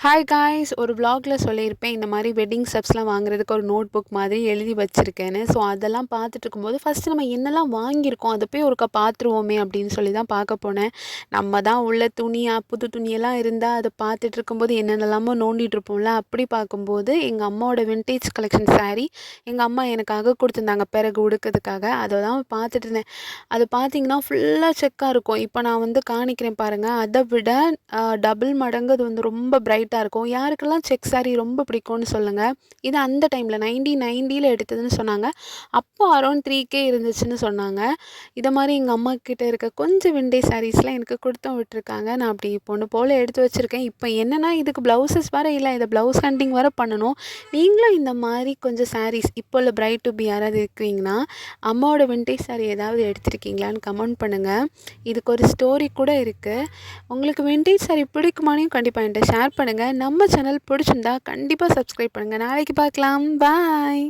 Hi guys ஒரு vlogல சொல்லியிருப்பேன் இந்த மாதிரி வெட்டிங் ஸ்டெப்ஸ்லாம் வாங்குறதுக்கு ஒரு நோட் புக் மாதிரி எழுதி வச்சுருக்கேன்னு. ஸோ அதெல்லாம் பார்த்துட்டு இருக்கும்போது ஃபஸ்ட்டு நம்ம என்னெல்லாம் வாங்கியிருக்கோம் அதை போய் ஒருக்கா பார்த்துருவோமே அப்படின்னு சொல்லி தான் பார்க்க போனேன். நம்ம தான் உள்ள புது துணியெல்லாம் இருந்தால் அதை பார்த்துட்டு இருக்கும்போது என்னென்னலாமோ நோண்டிட்டு இருப்போம்ல. அப்படி பார்க்கும்போது எங்கள் அம்மாவோட வின்டேஜ் கலெக்ஷன் saree எங்கள் அம்மா எனக்காக கொடுத்துருந்தாங்க பிறகு உடுக்கிறதுக்காக. அதை தான் பார்த்துட்டு இருந்தேன். அது பார்த்தீங்கன்னா ஃபுல்லாக செக்காக இருக்கும். இப்போ நான் வந்து காணிக்கிறேன் பாருங்கள். அதை விட டபுள் மடங்கு அது வந்து ரொம்ப பிரைட்டாக இருக்கும். யாருக்கெல்லாம் செக் saree ரொம்ப பிடிக்கும்னு சொல்லுங்கள். இது அந்த டைமில் 1990ல் எடுத்ததுன்னு சொன்னாங்க. அப்போ அரௌண்ட் 3K இருந்துச்சுன்னு சொன்னாங்க. இதை மாதிரி எங்கள் அம்மா கிட்ட இருக்க கொஞ்சம் விண்டேஜ் சாரீஸ்லாம் எனக்கு கொடுத்தும் விட்டுருக்காங்க. நான் அப்படி பொண்ணு போல் எடுத்து வச்சுருக்கேன். இப்போ என்னென்னா இதுக்கு ப்ளவுசஸ் வேறு இல்லை, இதை ப்ளவுஸ் ஹண்டிங் வேறு பண்ணணும். நீங்களும் இந்த மாதிரி கொஞ்சம் சாரீஸ் இப்போ உள்ள பிரைட் டு பி யாராவது இருக்கிறீங்கன்னா அம்மாவோட விண்டேஜ் saree ஏதாவது எடுத்திருக்கீங்களான்னு கமெண்ட் பண்ணுங்கள். இதுக்கு ஒரு ஸ்டோரி கூட இருக்குது. உங்களுக்கு விண்டேஜ் saree பிடிக்குமானையும் கண்டிப்பாக என்கிட்ட ஷேர் பண்ணுங்கள். நம்ம சேனல் பிடிச்சிருந்தா கண்டிப்பாக சப்ஸ்கிரைப் பண்ணுங்கள். நாளைக்கு பார்க்கலாம். பாய்.